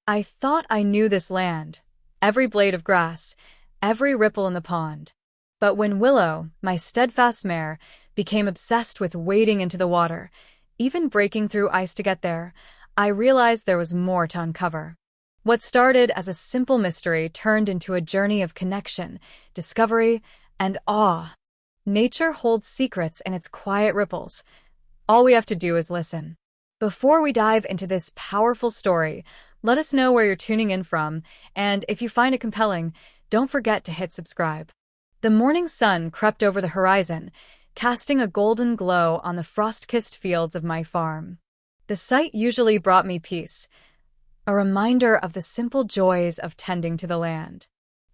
I thought I knew this land, every blade of grass, every ripple in the pond. But when Willow, my steadfast mare, became obsessed with wading into the water, even breaking through ice to get there, I realized there was more to uncover. What started as a simple mystery turned into a journey of connection, discovery, and awe. Nature holds secrets in its quiet ripples. All we have to do is listen. Before we dive into this powerful story, let us know where you're tuning in from, and if you find it compelling, don't forget to hit subscribe. The morning sun crept over the horizon, casting a golden glow on the frost-kissed fields of my farm. The sight usually brought me peace, a reminder of the simple joys of tending to the land.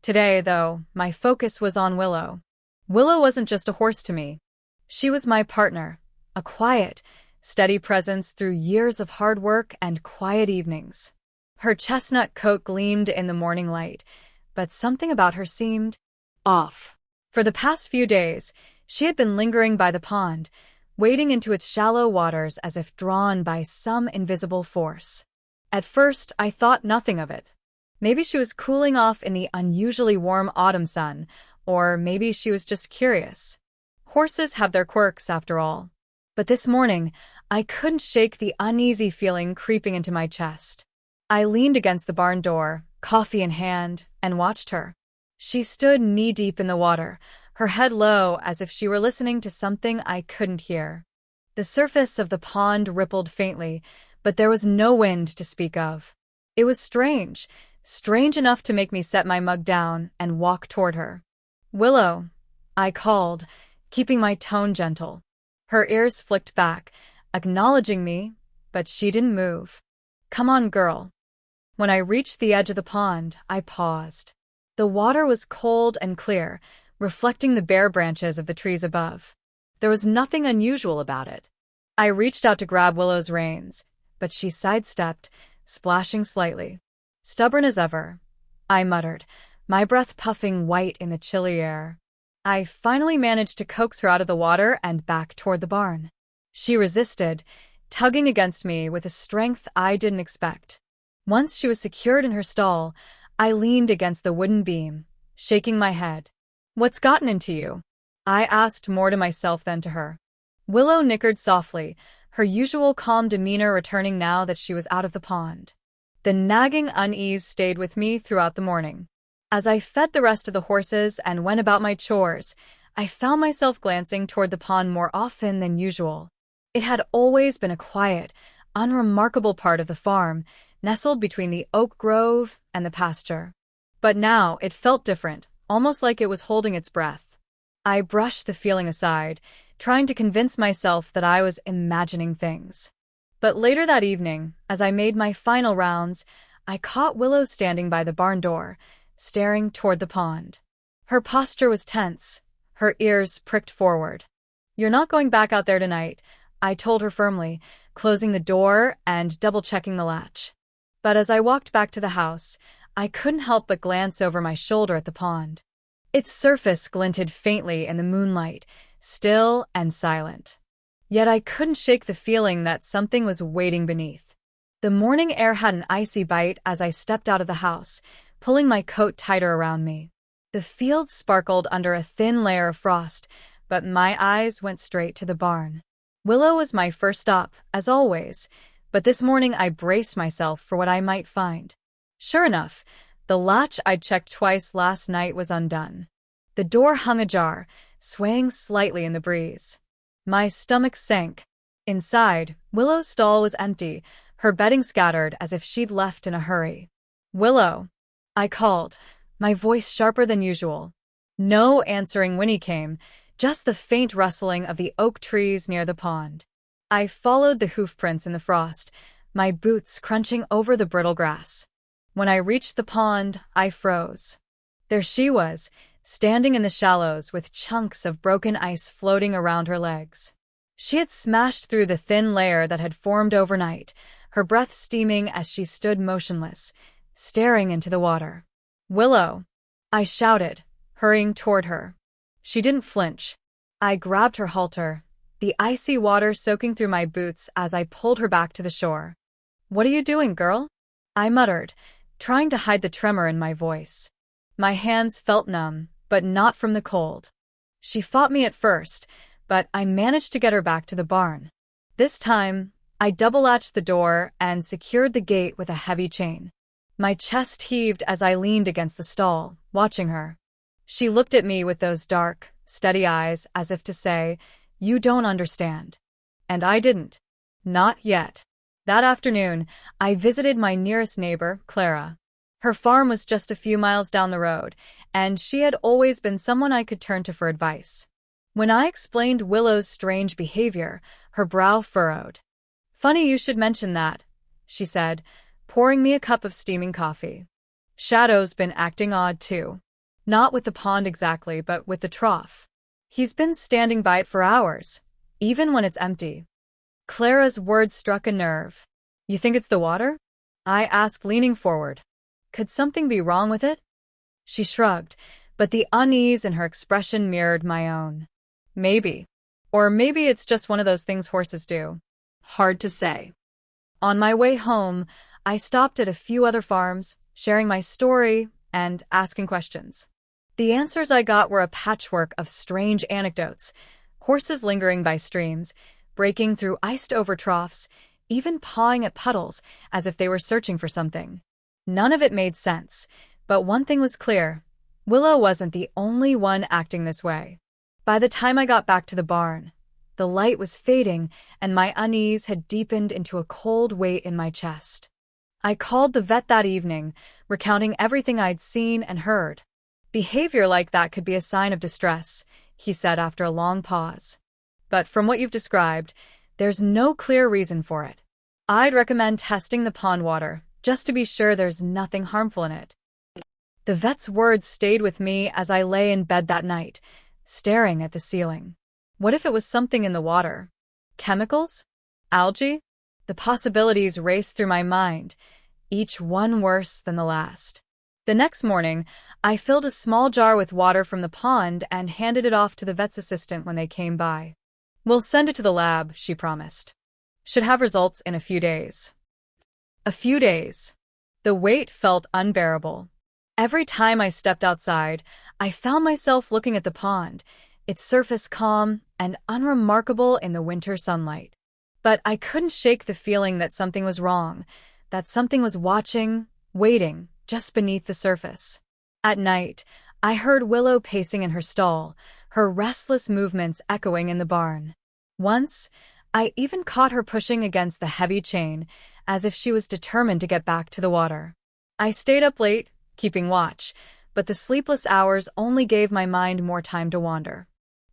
Today, though, my focus was on Willow. Willow wasn't just a horse to me. She was my partner, a quiet, steady presence through years of hard work and quiet evenings. Her chestnut coat gleamed in the morning light, but something about her seemed off. For the past few days, she had been lingering by the pond, wading into its shallow waters as if drawn by some invisible force. At first, I thought nothing of it. Maybe she was cooling off in the unusually warm autumn sun, or maybe she was just curious. Horses have their quirks, after all. But this morning, I couldn't shake the uneasy feeling creeping into my chest. I leaned against the barn door, coffee in hand, and watched her. She stood knee-deep in the water, her head low as if she were listening to something I couldn't hear. The surface of the pond rippled faintly, but there was no wind to speak of. It was strange enough to make me set my mug down and walk toward her. "Willow," I called, keeping my tone gentle. Her ears flicked back, acknowledging me, but she didn't move. "Come on, girl." When I reached the edge of the pond, I paused. The water was cold and clear, reflecting the bare branches of the trees above. There was nothing unusual about it. I reached out to grab Willow's reins, but she sidestepped, splashing slightly. "Stubborn as ever," I muttered, my breath puffing white in the chilly air. I finally managed to coax her out of the water and back toward the barn. She resisted, tugging against me with a strength I didn't expect. Once she was secured in her stall, I leaned against the wooden beam, shaking my head. "What's gotten into you?" I asked, more to myself than to her. Willow nickered softly, her usual calm demeanor returning now that she was out of the pond. The nagging unease stayed with me throughout the morning. As I fed the rest of the horses and went about my chores, I found myself glancing toward the pond more often than usual. It had always been a quiet, unremarkable part of the farm, nestled between the oak grove and the pasture. But now it felt different, almost like it was holding its breath. I brushed the feeling aside, trying to convince myself that I was imagining things. But later that evening, as I made my final rounds, I caught Willow standing by the barn door, staring toward the pond. Her posture was tense, her ears pricked forward. "You're not going back out there tonight," I told her firmly, closing the door and double-checking the latch. But as I walked back to the house, I couldn't help but glance over my shoulder at the pond. Its surface glinted faintly in the moonlight, still and silent. Yet I couldn't shake the feeling that something was waiting beneath. The morning air had an icy bite as I stepped out of the house, pulling my coat tighter around me. The fields sparkled under a thin layer of frost, but my eyes went straight to the barn. Willow was my first stop, as always, but this morning I braced myself for what I might find. Sure enough, the latch I'd checked twice last night was undone. The door hung ajar, swaying slightly in the breeze. My stomach sank. Inside, Willow's stall was empty, her bedding scattered as if she'd left in a hurry. "Willow," I called, my voice sharper than usual. No answering whinny came, just the faint rustling of the oak trees near the pond. I followed the hoof prints in the frost, my boots crunching over the brittle grass. When I reached the pond, I froze. There she was, standing in the shallows with chunks of broken ice floating around her legs. She had smashed through the thin layer that had formed overnight, her breath steaming as she stood motionless, staring into the water. "Willow," I shouted, hurrying toward her. She didn't flinch. I grabbed her halter, the icy water soaking through my boots as I pulled her back to the shore. "What are you doing, girl?" I muttered, trying to hide the tremor in my voice. My hands felt numb, but not from the cold. She fought me at first, but I managed to get her back to the barn. This time, I double-latched the door and secured the gate with a heavy chain. My chest heaved as I leaned against the stall, watching her. She looked at me with those dark, steady eyes as if to say, "You don't understand." And I didn't. Not yet. That afternoon, I visited my nearest neighbor, Clara. Her farm was just a few miles down the road, and she had always been someone I could turn to for advice. When I explained Willow's strange behavior, her brow furrowed. "Funny you should mention that," she said, pouring me a cup of steaming coffee. "Shadow's been acting odd too. Not with the pond exactly, but with the trough. He's been standing by it for hours, even when it's empty." Clara's words struck a nerve. "You think it's the water?" I asked, leaning forward. "Could something be wrong with it?" She shrugged, but the unease in her expression mirrored my own. "Maybe. Or maybe it's just one of those things horses do. Hard to say." On my way home, I stopped at a few other farms, sharing my story and asking questions. The answers I got were a patchwork of strange anecdotes: horses lingering by streams, breaking through iced-over troughs, even pawing at puddles as if they were searching for something. None of it made sense, but one thing was clear: Willow wasn't the only one acting this way. By the time I got back to the barn, the light was fading and my unease had deepened into a cold weight in my chest. I called the vet that evening, recounting everything I'd seen and heard. "Behavior like that could be a sign of distress," he said after a long pause. "But from what you've described, there's no clear reason for it. I'd recommend testing the pond water, just to be sure there's nothing harmful in it." The vet's words stayed with me as I lay in bed that night, staring at the ceiling. What if it was something in the water? Chemicals? Algae? The possibilities raced through my mind, each one worse than the last. The next morning, I filled a small jar with water from the pond and handed it off to the vet's assistant when they came by. "We'll send it to the lab," she promised. "Should have results in a few days." A few days. The wait felt unbearable. Every time I stepped outside, I found myself looking at the pond, its surface calm and unremarkable in the winter sunlight. But I couldn't shake the feeling that something was wrong, that something was watching, waiting, just beneath the surface. At night, I heard Willow pacing in her stall, her restless movements echoing in the barn. Once, I even caught her pushing against the heavy chain, as if she was determined to get back to the water. I stayed up late, keeping watch, but the sleepless hours only gave my mind more time to wander.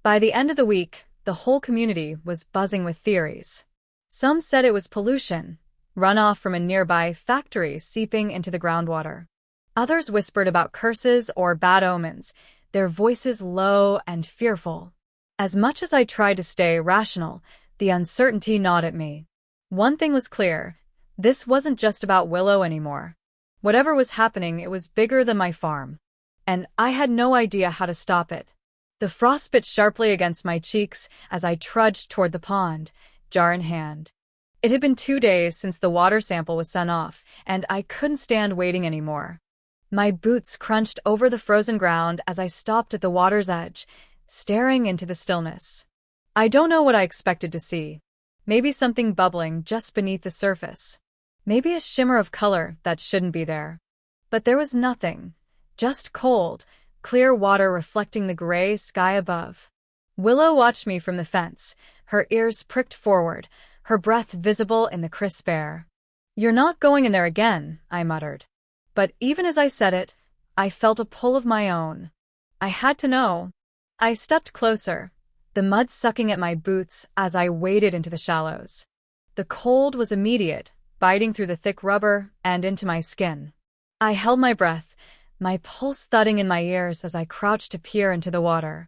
By the end of the week, the whole community was buzzing with theories. Some said it was pollution, runoff from a nearby factory seeping into the groundwater. Others whispered about curses or bad omens, their voices low and fearful. As much as I tried to stay rational, the uncertainty gnawed at me. One thing was clear: this wasn't just about Willow anymore. Whatever was happening, it was bigger than my farm, and I had no idea how to stop it. The frost bit sharply against my cheeks as I trudged toward the pond, jar in hand. It had been 2 days since the water sample was sent off, and I couldn't stand waiting anymore. My boots crunched over the frozen ground as I stopped at the water's edge, staring into the stillness. I don't know what I expected to see. Maybe something bubbling just beneath the surface. Maybe a shimmer of color that shouldn't be there. But there was nothing. Just cold, clear water reflecting the gray sky above. Willow watched me from the fence, her ears pricked forward, her breath visible in the crisp air. "You're not going in there again," I muttered. But even as I said it, I felt a pull of my own. I had to know. I stepped closer, the mud sucking at my boots as I waded into the shallows. The cold was immediate, biting through the thick rubber and into my skin. I held my breath, my pulse thudding in my ears as I crouched to peer into the water.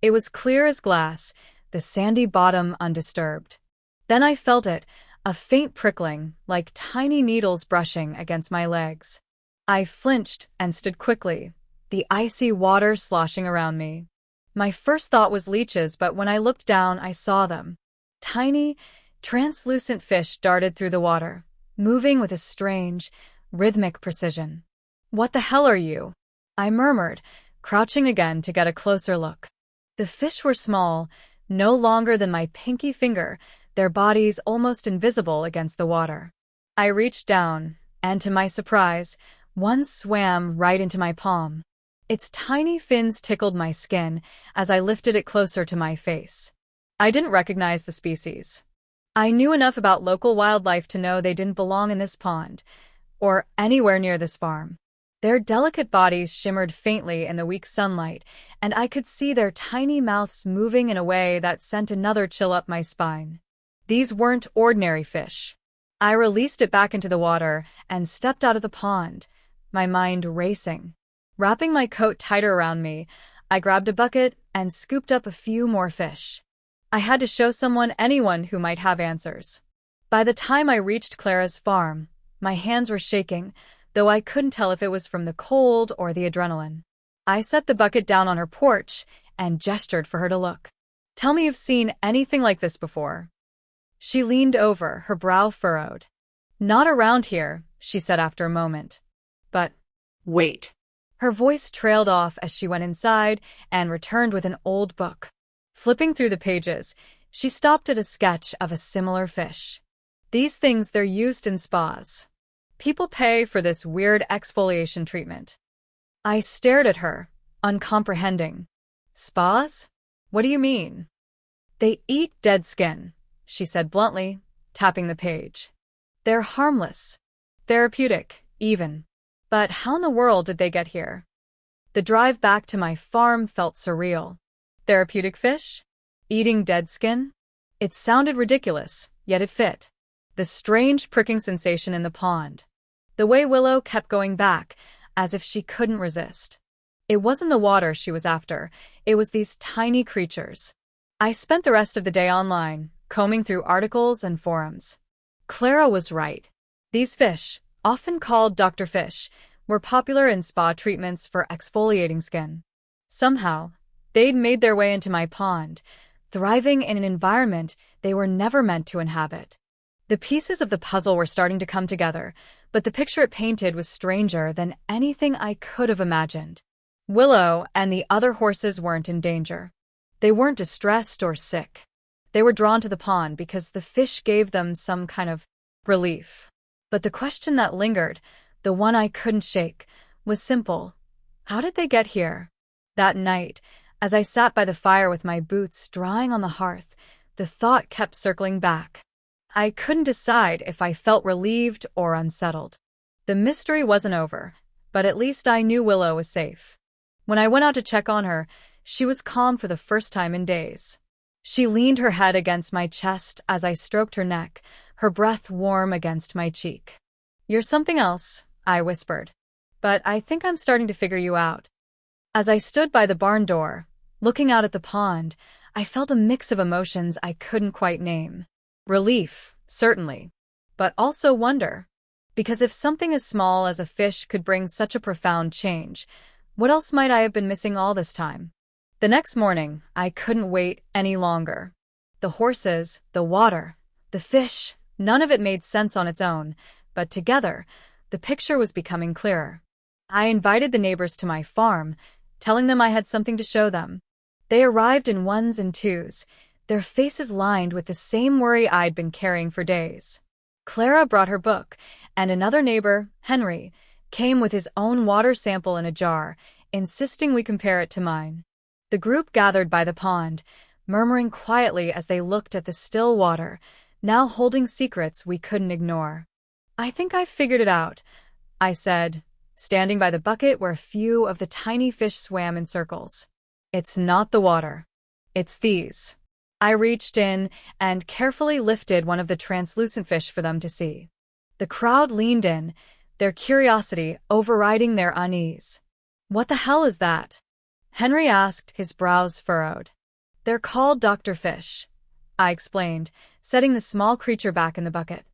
It was clear as glass, the sandy bottom undisturbed. Then I felt it, a faint prickling, like tiny needles brushing against my legs. I flinched and stood quickly, the icy water sloshing around me. My first thought was leeches, but when I looked down, I saw them. Tiny, translucent fish darted through the water, moving with a strange, rhythmic precision. "What the hell are you?" I murmured, crouching again to get a closer look. The fish were small, no longer than my pinky finger, their bodies almost invisible against the water. I reached down, and to my surprise, one swam right into my palm. Its tiny fins tickled my skin as I lifted it closer to my face. I didn't recognize the species. I knew enough about local wildlife to know they didn't belong in this pond, or anywhere near this farm. Their delicate bodies shimmered faintly in the weak sunlight, and I could see their tiny mouths moving in a way that sent another chill up my spine. These weren't ordinary fish. I released it back into the water and stepped out of the pond, my mind racing. Wrapping my coat tighter around me, I grabbed a bucket and scooped up a few more fish. I had to show anyone who might have answers. By the time I reached Clara's farm, my hands were shaking, though I couldn't tell if it was from the cold or the adrenaline. I set the bucket down on her porch and gestured for her to look. "Tell me you've seen anything like this before." She leaned over, her brow furrowed. "Not around here," she said after a moment. "But wait." Her voice trailed off as she went inside and returned with an old book. Flipping through the pages, she stopped at a sketch of a similar fish. "These things, they're used in spas. People pay for this weird exfoliation treatment." I stared at her, uncomprehending. "Spas? What do you mean?" "They eat dead skin," she said bluntly, tapping the page. "They're harmless. Therapeutic, even. But how in the world did they get here?" The drive back to my farm felt surreal. Therapeutic fish? Eating dead skin? It sounded ridiculous, yet it fit. The strange pricking sensation in the pond. The way Willow kept going back, as if she couldn't resist. It wasn't the water she was after, it was these tiny creatures. I spent the rest of the day online, combing through articles and forums. Clara was right. These fish, often called Dr. Fish, were popular in spa treatments for exfoliating skin. Somehow, they'd made their way into my pond, thriving in an environment they were never meant to inhabit. The pieces of the puzzle were starting to come together, but the picture it painted was stranger than anything I could have imagined. Willow and the other horses weren't in danger. They weren't distressed or sick. They were drawn to the pond because the fish gave them some kind of relief. But the question that lingered, the one I couldn't shake, was simple. How did they get here? That night, as I sat by the fire with my boots drying on the hearth, the thought kept circling back. I couldn't decide if I felt relieved or unsettled. The mystery wasn't over, but at least I knew Willow was safe. When I went out to check on her, she was calm for the first time in days. She leaned her head against my chest as I stroked her neck, her breath warm against my cheek. "You're something else," I whispered. "But I think I'm starting to figure you out." As I stood by the barn door, looking out at the pond, I felt a mix of emotions I couldn't quite name. Relief, certainly, but also wonder. Because if something as small as a fish could bring such a profound change, what else might I have been missing all this time? The next morning, I couldn't wait any longer. The horses, the water, the fish, none of it made sense on its own, but together, the picture was becoming clearer. I invited the neighbors to my farm, telling them I had something to show them. They arrived in ones and twos, their faces lined with the same worry I'd been carrying for days. Clara brought her book, and another neighbor, Henry, came with his own water sample in a jar, insisting we compare it to mine. The group gathered by the pond, murmuring quietly as they looked at the still water, now holding secrets we couldn't ignore. "I think I've figured it out," I said, standing by the bucket where a few of the tiny fish swam in circles. "It's not the water. It's these." I reached in and carefully lifted one of the translucent fish for them to see. The crowd leaned in, their curiosity overriding their unease. "What the hell is that?" Henry asked, his brows furrowed. "They're called Dr. Fish," I explained, setting the small creature back in the bucket.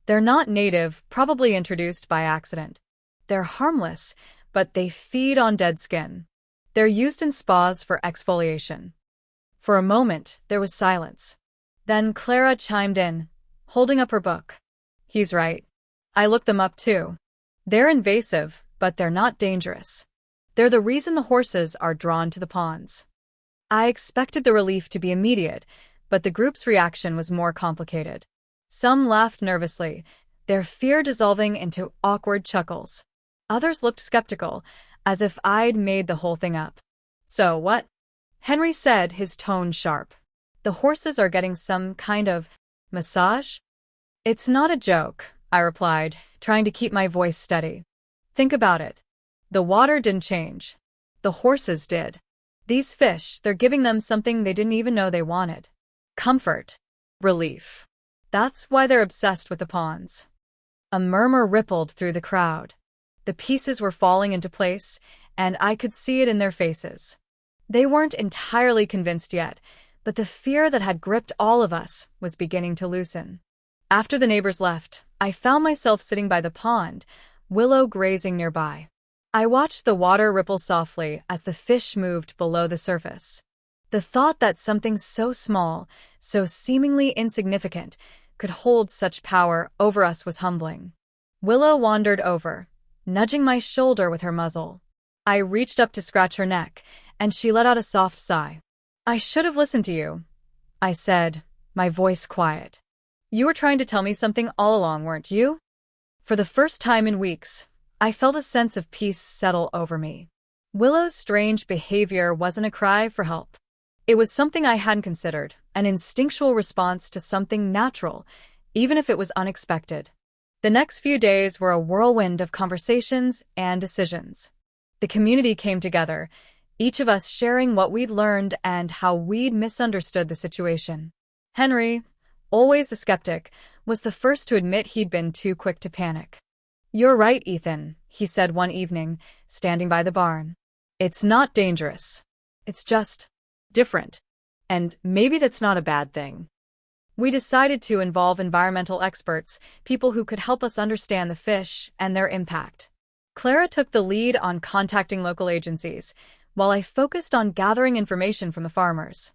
"They're not native, probably introduced by accident. They're harmless, but they feed on dead skin. They're used in spas for exfoliation." For a moment, there was silence. Then Clara chimed in, holding up her book. "He's right. I looked them up too. They're invasive, but they're not dangerous. They're the reason the horses are drawn to the ponds. I expected the relief to be immediate, but the group's reaction was more complicated. Some laughed nervously, their fear dissolving into awkward chuckles. Others looked skeptical, as if I'd made the whole thing up. "So what?" Henry said, his tone sharp. "The horses are getting some kind of massage?" "It's not a joke," I replied, trying to keep my voice steady. "Think about it. The water didn't change. The horses did. These fish, they're giving them something they didn't even know they wanted. Comfort. Relief. That's why they're obsessed with the ponds." A murmur rippled through the crowd. The pieces were falling into place, and I could see it in their faces. They weren't entirely convinced yet, but the fear that had gripped all of us was beginning to loosen. After the neighbors left, I found myself sitting by the pond, Willow grazing nearby. I watched the water ripple softly as the fish moved below the surface. The thought that something so small, so seemingly insignificant, could hold such power over us was humbling. Willow wandered over, nudging my shoulder with her muzzle. I reached up to scratch her neck, and she let out a soft sigh. "I should have listened to you," I said, my voice quiet. "You were trying to tell me something all along, weren't you?" For the first time in weeks, I felt a sense of peace settle over me. Willow's strange behavior wasn't a cry for help. It was something I hadn't considered, an instinctual response to something natural, even if it was unexpected. The next few days were a whirlwind of conversations and decisions. The community came together, each of us sharing what we'd learned and how we'd misunderstood the situation. Henry, always the skeptic, was the first to admit he'd been too quick to panic. "You're right, Ethan," he said one evening, standing by the barn. "It's not dangerous. It's just different. And maybe that's not a bad thing." We decided to involve environmental experts, people who could help us understand the fish and their impact. Clara took the lead on contacting local agencies, while I focused on gathering information from the farmers.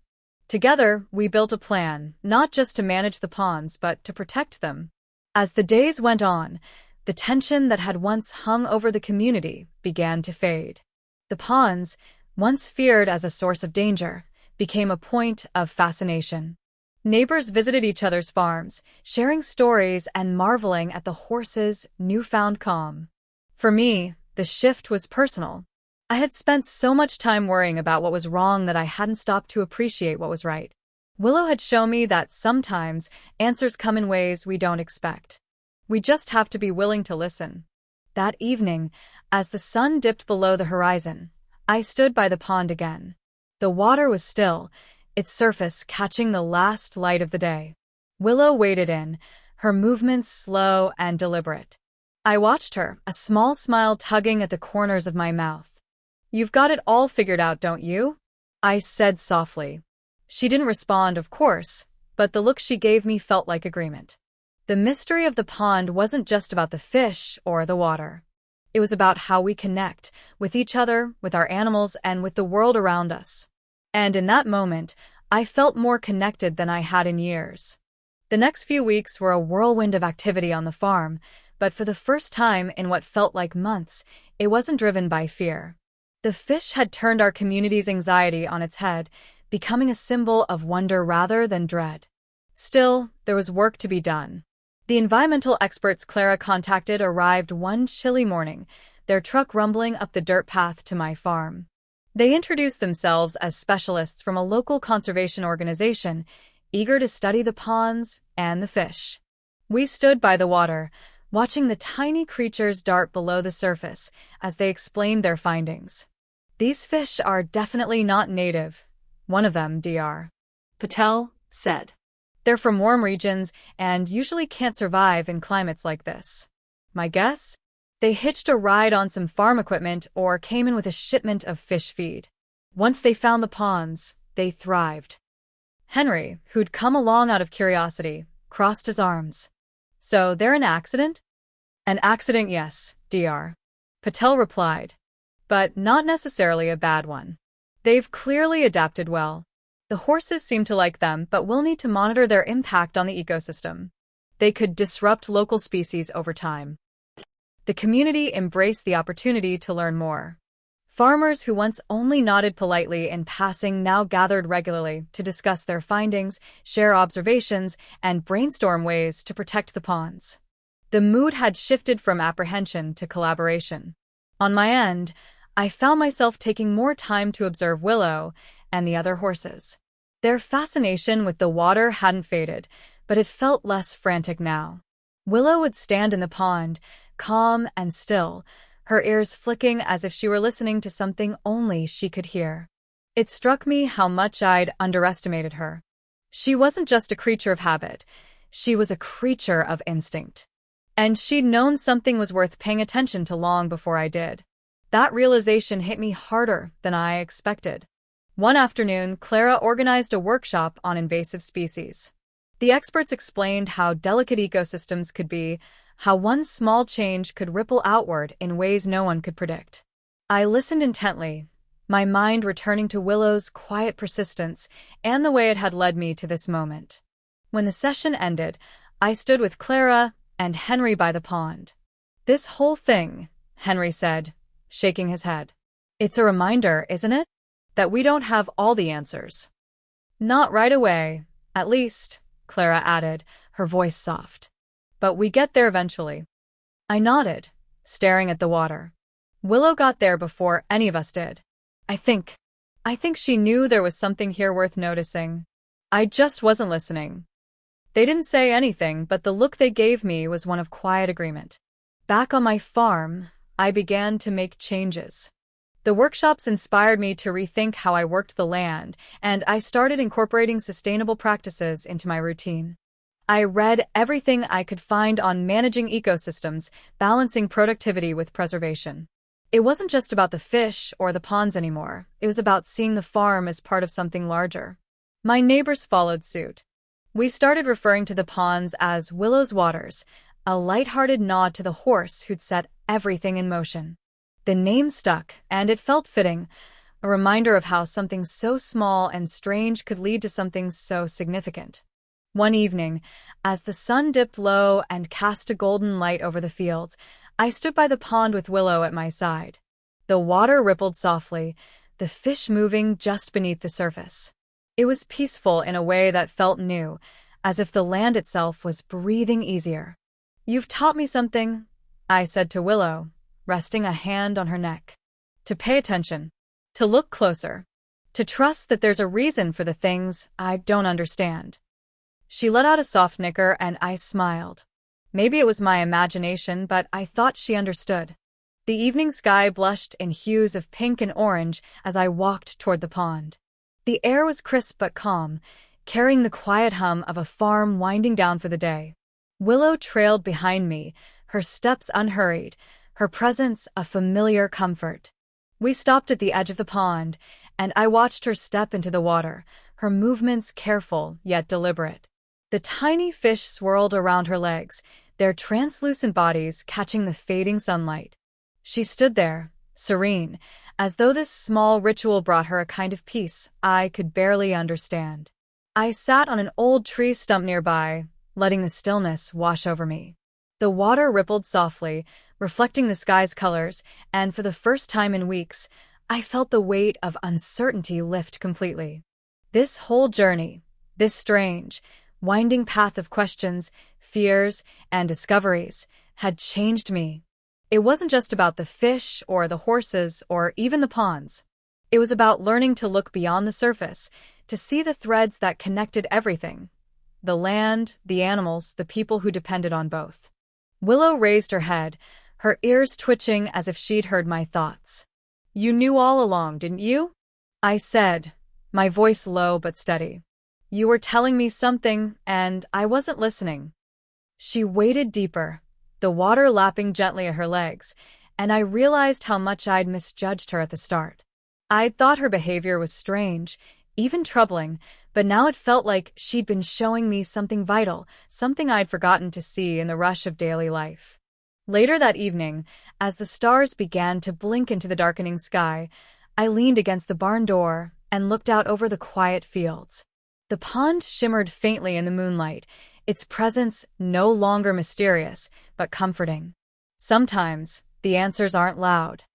Together, we built a plan, not just to manage the ponds, but to protect them. As the days went on, the tension that had once hung over the community began to fade. The ponds, once feared as a source of danger, became a point of fascination. Neighbors visited each other's farms, sharing stories and marveling at the horses' newfound calm. For me, the shift was personal. I had spent so much time worrying about what was wrong that I hadn't stopped to appreciate what was right. Willow had shown me that sometimes answers come in ways we don't expect. We just have to be willing to listen. That evening, as the sun dipped below the horizon, I stood by the pond again. The water was still, its surface catching the last light of the day. Willow waded in, her movements slow and deliberate. I watched her, a small smile tugging at the corners of my mouth. "You've got it all figured out, don't you?" I said softly. She didn't respond, of course, but the look she gave me felt like agreement. The mystery of the pond wasn't just about the fish or the water. It was about how we connect with each other, with our animals, and with the world around us. And in that moment, I felt more connected than I had in years. The next few weeks were a whirlwind of activity on the farm, but for the first time in what felt like months, it wasn't driven by fear. The fish had turned our community's anxiety on its head, becoming a symbol of wonder rather than dread. Still, there was work to be done. The environmental experts Clara contacted arrived one chilly morning, their truck rumbling up the dirt path to my farm. They introduced themselves as specialists from a local conservation organization, eager to study the ponds and the fish. We stood by the water, watching the tiny creatures dart below the surface as they explained their findings. "These fish are definitely not native," one of them, Dr. Patel, said. "They're from warm regions and usually can't survive in climates like this." My guess? They hitched a ride on some farm equipment or came in with a shipment of fish feed. Once they found the ponds, they thrived. Henry, who'd come along out of curiosity, crossed his arms. "So they're an accident?" "An accident, yes, Dr. Patel replied. But not necessarily a bad one. They've clearly adapted well. The horses seem to like them, but we'll need to monitor their impact on the ecosystem. They could disrupt local species over time." The community embraced the opportunity to learn more. Farmers who once only nodded politely in passing now gathered regularly to discuss their findings, share observations, and brainstorm ways to protect the ponds. The mood had shifted from apprehension to collaboration. On my end, I found myself taking more time to observe Willow and the other horses. Their fascination with the water hadn't faded, but it felt less frantic now. Willow would stand in the pond, calm and still, her ears flicking as if she were listening to something only she could hear. It struck me how much I'd underestimated her. She wasn't just a creature of habit, she was a creature of instinct. And she'd known something was worth paying attention to long before I did. That realization hit me harder than I expected. One afternoon, Clara organized a workshop on invasive species. The experts explained how delicate ecosystems could be, how one small change could ripple outward in ways no one could predict. I listened intently, my mind returning to Willow's quiet persistence and the way it had led me to this moment. When the session ended, I stood with Clara and Henry by the pond. "This whole thing," Henry said, shaking his head. "It's a reminder, isn't it? That we don't have all the answers." "Not right away, at least," Clara added, her voice soft. "But we get there eventually." I nodded, staring at the water. Willow got there before any of us did. I think she knew there was something here worth noticing. I just wasn't listening. They didn't say anything, but the look they gave me was one of quiet agreement. Back on my farm, I began to make changes. The workshops inspired me to rethink how I worked the land, and I started incorporating sustainable practices into my routine. I read everything I could find on managing ecosystems, balancing productivity with preservation. It wasn't just about the fish or the ponds anymore. It was about seeing the farm as part of something larger. My neighbors followed suit. We started referring to the ponds as Willow's Waters, a lighthearted nod to the horse who'd set everything in motion. The name stuck, and it felt fitting, a reminder of how something so small and strange could lead to something so significant. One evening, as the sun dipped low and cast a golden light over the fields, I stood by the pond with Willow at my side. The water rippled softly, the fish moving just beneath the surface. It was peaceful in a way that felt new, as if the land itself was breathing easier. "You've taught me something," I said to Willow, resting a hand on her neck. "To pay attention, to look closer, to trust that there's a reason for the things I don't understand." She let out a soft nicker and I smiled. Maybe it was my imagination, but I thought she understood. The evening sky blushed in hues of pink and orange as I walked toward the pond. The air was crisp but calm, carrying the quiet hum of a farm winding down for the day. Willow trailed behind me, her steps unhurried, her presence a familiar comfort. We stopped at the edge of the pond, and I watched her step into the water, her movements careful yet deliberate. The tiny fish swirled around her legs, their translucent bodies catching the fading sunlight. She stood there, serene, as though this small ritual brought her a kind of peace I could barely understand. I sat on an old tree stump nearby, letting the stillness wash over me. The water rippled softly, reflecting the sky's colors, and for the first time in weeks, I felt the weight of uncertainty lift completely. This whole journey, this strange, winding path of questions, fears, and discoveries, had changed me. It wasn't just about the fish or the horses or even the ponds. It was about learning to look beyond the surface, to see the threads that connected everything. The land, the animals, the people who depended on both. Willow raised her head, her ears twitching as if she'd heard my thoughts. "You knew all along, didn't you?" I said, my voice low but steady. "You were telling me something, and I wasn't listening." She waded deeper, the water lapping gently at her legs, and I realized how much I'd misjudged her at the start. I'd thought her behavior was strange, even troubling, but now it felt like she'd been showing me something vital, something I'd forgotten to see in the rush of daily life. Later that evening, as the stars began to blink into the darkening sky, I leaned against the barn door and looked out over the quiet fields. The pond shimmered faintly in the moonlight, its presence no longer mysterious, but comforting. Sometimes, the answers aren't loud.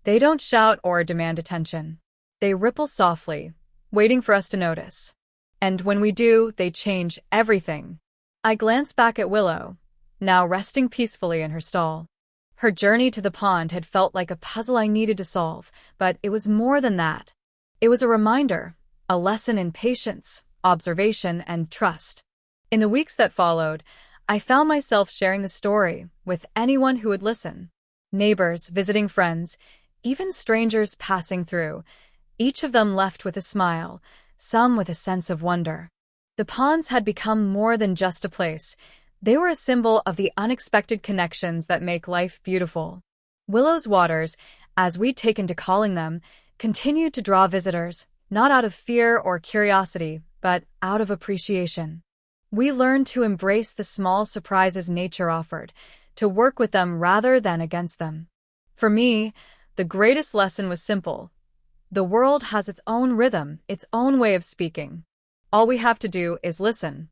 They don't shout or demand attention. They ripple softly, waiting for us to notice. And when we do, they change everything. I glanced back at Willow, now resting peacefully in her stall. Her journey to the pond had felt like a puzzle I needed to solve, but it was more than that. It was a reminder, a lesson in patience, observation, and trust. In the weeks that followed, I found myself sharing the story with anyone who would listen. Neighbors, visiting friends, even strangers passing through, each of them left with a smile, some with a sense of wonder. The ponds had become more than just a place. They were a symbol of the unexpected connections that make life beautiful. Willow's waters, as we'd taken to calling them, continued to draw visitors, not out of fear or curiosity, but out of appreciation. We learned to embrace the small surprises nature offered, to work with them rather than against them. For me, the greatest lesson was simple. The world has its own rhythm, its own way of speaking. All we have to do is listen.